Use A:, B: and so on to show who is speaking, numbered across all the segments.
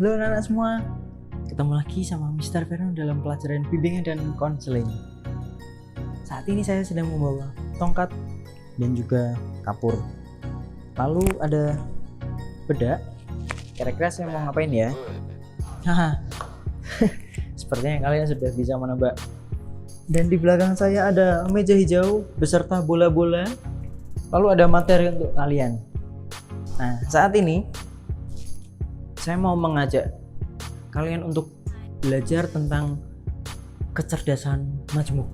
A: Halo anak-anak semua, ketemu lagi sama Mr. Vernon dalam pelajaran bimbingan dan konseling. Saat ini saya sedang membawa tongkat dan juga kapur. Lalu ada bedak. Kira-kira saya mau ngapain ya? Haha. Sepertinya kalian sudah bisa menebak. Dan di belakang saya ada meja hijau beserta bola-bola. Lalu ada materi untuk kalian. Nah, saat ini saya mau mengajak kalian untuk belajar tentang kecerdasan majemuk.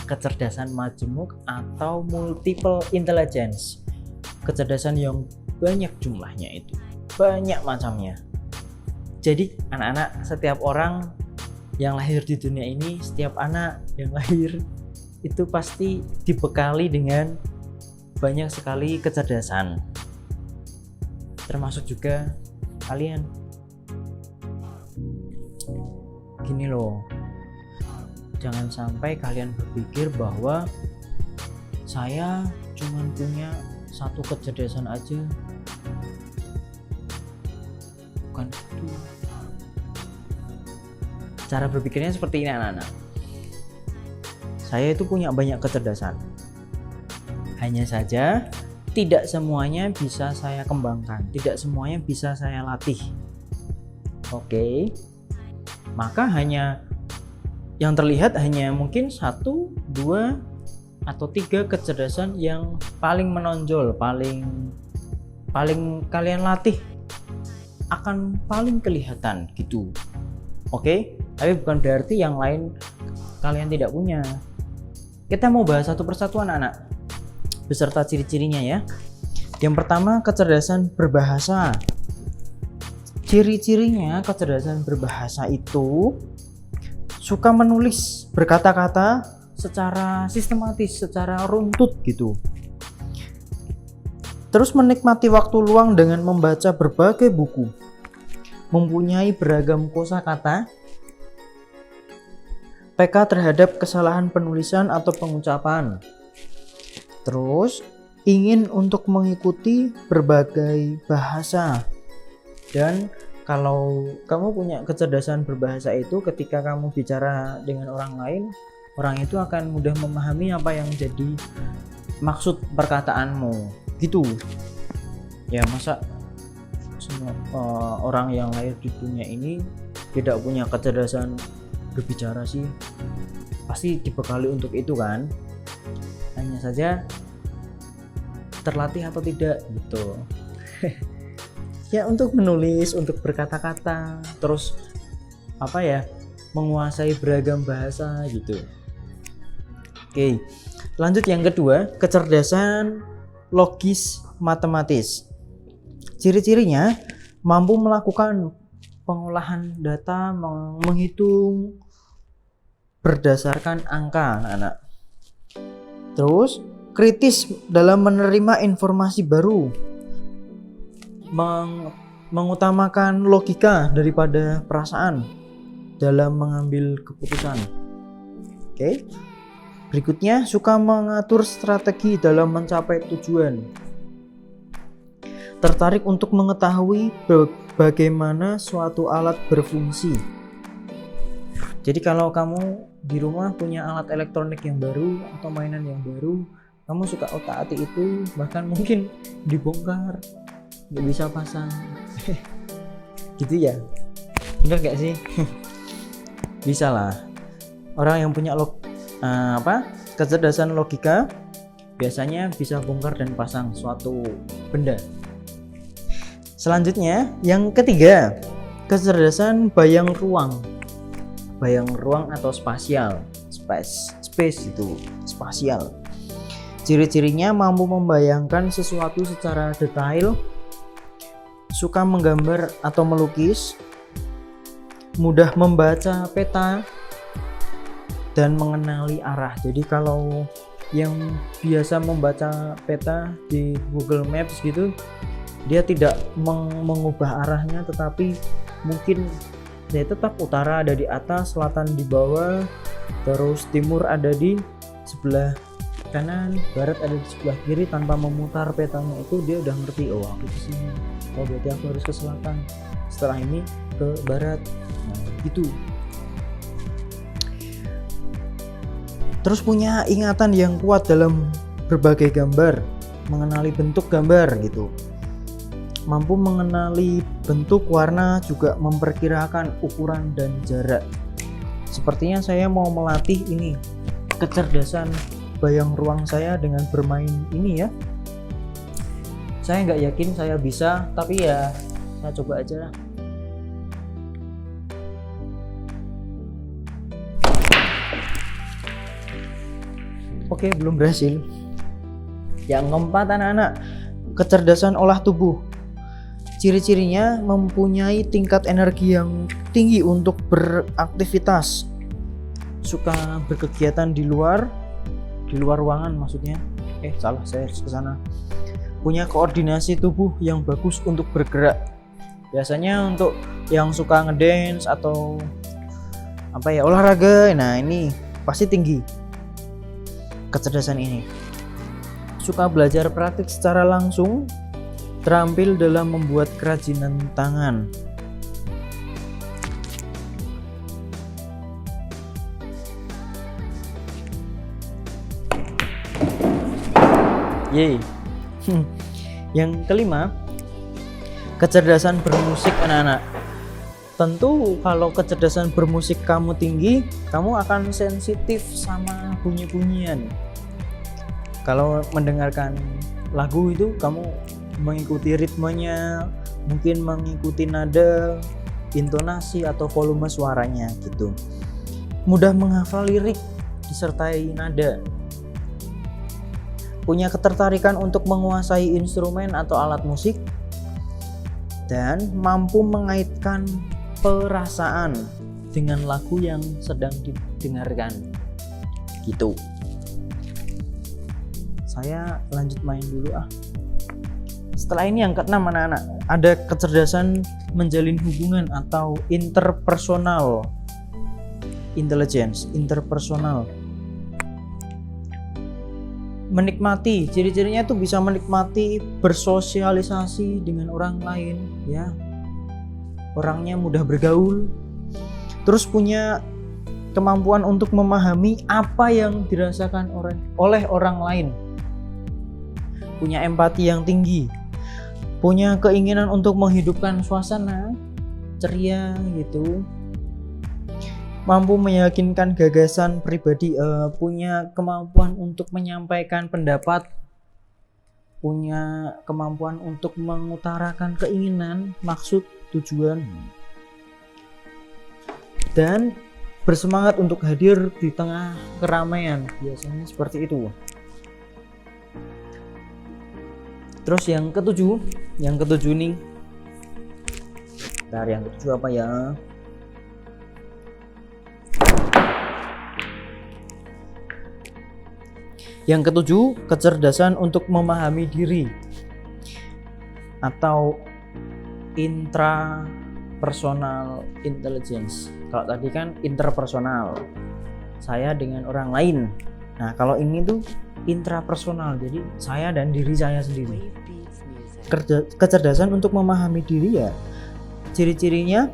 A: Kecerdasan majemuk atau multiple intelligence. Kecerdasan yang banyak jumlahnya itu. Banyak macamnya. Jadi anak-anak, setiap orang yang lahir di dunia ini, setiap anak yang lahir itu pasti dibekali dengan banyak sekali kecerdasan. Termasuk juga kalian. Gini loh, jangan sampai kalian berpikir bahwa saya cuma punya satu kecerdasan aja. Bukan itu. Cara berpikirnya seperti ini anak-anak. Saya itu punya banyak kecerdasan. Hanya saja tidak semuanya bisa saya kembangkan, tidak semuanya bisa saya latih. Oke. Maka hanya yang terlihat hanya mungkin 1, 2, atau 3 kecerdasan yang paling menonjol, paling kalian latih akan paling kelihatan gitu. Oke, tapi bukan berarti yang lain kalian tidak punya. Kita mau bahas satu persatu anak-anak, beserta ciri-cirinya ya. Yang pertama, kecerdasan berbahasa. Ciri-cirinya kecerdasan berbahasa itu suka menulis berkata-kata secara sistematis, secara runtut gitu. Terus menikmati waktu luang dengan membaca berbagai buku. Mempunyai beragam kosakata. Peka terhadap kesalahan penulisan atau pengucapan. Terus ingin untuk mengikuti berbagai bahasa. Dan kalau kamu punya kecerdasan berbahasa itu, ketika kamu bicara dengan orang lain, orang itu akan mudah memahami apa yang jadi maksud perkataanmu gitu ya. Masa semua orang yang lahir di dunia ini tidak punya kecerdasan berbicara sih? Pasti dibekali untuk itu kan, hanya saja terlatih atau tidak gitu. Ya, untuk menulis, untuk berkata-kata, terus menguasai beragam bahasa gitu. Oke, lanjut yang kedua, kecerdasan logis matematis. Ciri-cirinya mampu melakukan pengolahan data, menghitung berdasarkan angka anak. Terus kritis dalam menerima informasi baru, mengutamakan logika daripada perasaan dalam mengambil keputusan. Oke. Berikutnya, suka mengatur strategi dalam mencapai tujuan. Tertarik untuk mengetahui bagaimana suatu alat berfungsi. Jadi kalau kamu di rumah punya alat elektronik yang baru atau mainan yang baru, kamu suka otak-atik itu, bahkan mungkin dibongkar, nggak bisa pasang. Gitu ya, bener gak sih? Bisa lah. Orang yang punya kecerdasan logika biasanya bisa bongkar dan pasang suatu benda. Selanjutnya, yang ketiga, kecerdasan bayang ruang. Bayang ruang atau spasial. Space itu spasial. Ciri-cirinya mampu membayangkan sesuatu secara detail, suka menggambar atau melukis, mudah membaca peta, dan mengenali arah. Jadi kalau yang biasa membaca peta di Google Maps gitu, dia tidak mengubah arahnya, tetapi mungkin dia tetap utara ada di atas, selatan di bawah, terus timur ada di sebelah kanan, barat ada di sebelah kiri. Tanpa memutar petanya itu dia udah ngerti, oh aku ke sini, oh berarti aku harus ke selatan, setelah ini ke barat. Nah gitu. Terus punya ingatan yang kuat dalam berbagai gambar, mengenali bentuk gambar gitu. Mampu mengenali bentuk, warna, juga memperkirakan ukuran dan jarak. Sepertinya saya mau melatih ini kecerdasan bayang ruang saya dengan bermain ini ya. Saya nggak yakin saya bisa, tapi ya saya coba aja lah. Oke, belum berhasil. Yang keempat anak-anak, kecerdasan olah tubuh. Ciri-cirinya mempunyai tingkat energi yang tinggi untuk beraktivitas, suka berkegiatan di luar ruangan maksudnya. Salah, saya harus ke sana. Punya koordinasi tubuh yang bagus untuk bergerak. Biasanya untuk yang suka ngedance atau olahraga, nah ini pasti tinggi kecerdasan ini. Suka belajar praktik secara langsung, terampil dalam membuat kerajinan tangan. Yeay. Yang kelima, kecerdasan bermusik anak-anak. Tentu kalau kecerdasan bermusik kamu tinggi, kamu akan sensitif sama bunyi-bunyian. Kalau mendengarkan lagu itu kamu mengikuti ritmenya, mungkin mengikuti nada, intonasi atau volume suaranya gitu. Mudah menghafal lirik disertai nada. Punya ketertarikan untuk menguasai instrumen atau alat musik, dan mampu mengaitkan perasaan dengan lagu yang sedang didengarkan gitu. Saya lanjut main dulu ah. Setelah ini yang keenam anak-anak, ada kecerdasan menjalin hubungan atau interpersonal intelligence, interpersonal. Menikmati, ciri-cirinya tuh bisa menikmati bersosialisasi dengan orang lain ya. Orangnya mudah bergaul. Terus punya kemampuan untuk memahami apa yang dirasakan oleh orang lain. Punya empati yang tinggi. Punya keinginan untuk menghidupkan suasana ceria gitu. Mampu meyakinkan gagasan pribadi, punya kemampuan untuk menyampaikan pendapat, punya kemampuan untuk mengutarakan keinginan, maksud, tujuan, dan bersemangat untuk hadir di tengah keramaian. Biasanya seperti itu. Terus yang ketujuh nih. Bentar, yang ketujuh apa ya? Yang ketujuh, kecerdasan untuk memahami diri atau intrapersonal intelligence. Kalau tadi kan interpersonal, saya dengan orang lain. Nah kalau ini tuh intrapersonal, jadi saya dan diri saya sendiri. Kecerdasan untuk memahami diri ya, ciri-cirinya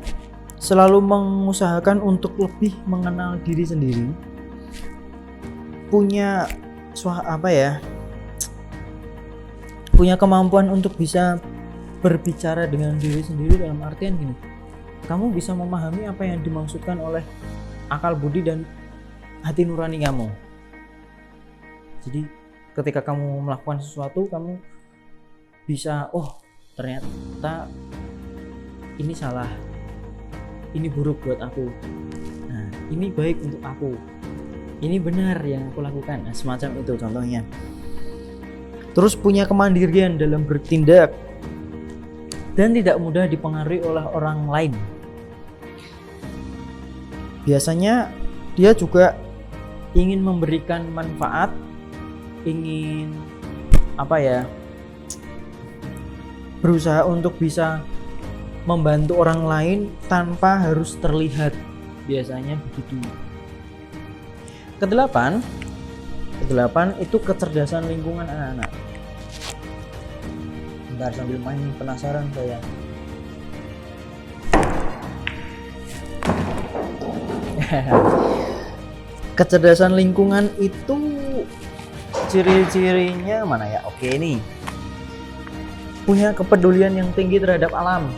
A: selalu mengusahakan untuk lebih mengenal diri sendiri. Punya punya kemampuan untuk bisa berbicara dengan diri sendiri, dalam artian gini, kamu bisa memahami apa yang dimaksudkan oleh akal budi dan hati nurani kamu. Jadi ketika kamu melakukan sesuatu, kamu bisa, oh ternyata ini salah, ini buruk buat aku, nah ini baik untuk aku, ini benar yang aku lakukan. Nah, semacam itu contohnya. Terus punya kemandirian dalam bertindak dan tidak mudah dipengaruhi oleh orang lain. Biasanya dia juga ingin memberikan manfaat, ingin berusaha untuk bisa membantu orang lain tanpa harus terlihat. Biasanya begitu. Kedelapan, Kedelapan itu kecerdasan lingkungan anak-anak. Bentar sambil main, penasaran saya. Kecerdasan lingkungan itu ciri-cirinya mana ya? Oke, ini punya kepedulian yang tinggi terhadap alam,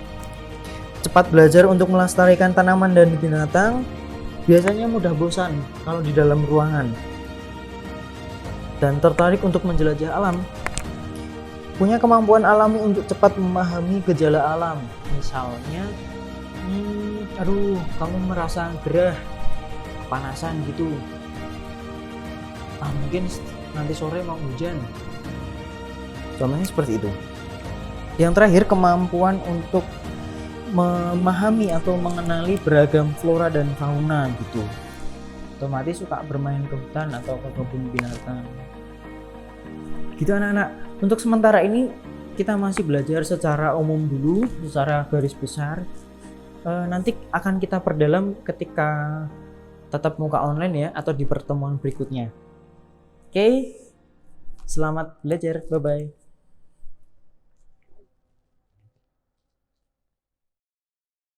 A: cepat belajar untuk melestarikan tanaman dan binatang, biasanya mudah bosan kalau di dalam ruangan, dan tertarik untuk menjelajah alam. Punya kemampuan alami untuk cepat memahami gejala alam, misalnya kamu merasa gerah, kepanasan gitu, mungkin nanti sore mau hujan, contohnya seperti itu. Yang terakhir, kemampuan untuk memahami atau mengenali beragam flora dan fauna gitu, otomatis suka bermain ke hutan atau ke kebun binatang gitu anak-anak. Untuk sementara ini kita masih belajar secara umum dulu, secara garis besar. Nanti akan kita perdalam ketika tatap muka online ya, atau di pertemuan berikutnya. Oke, selamat belajar, bye bye.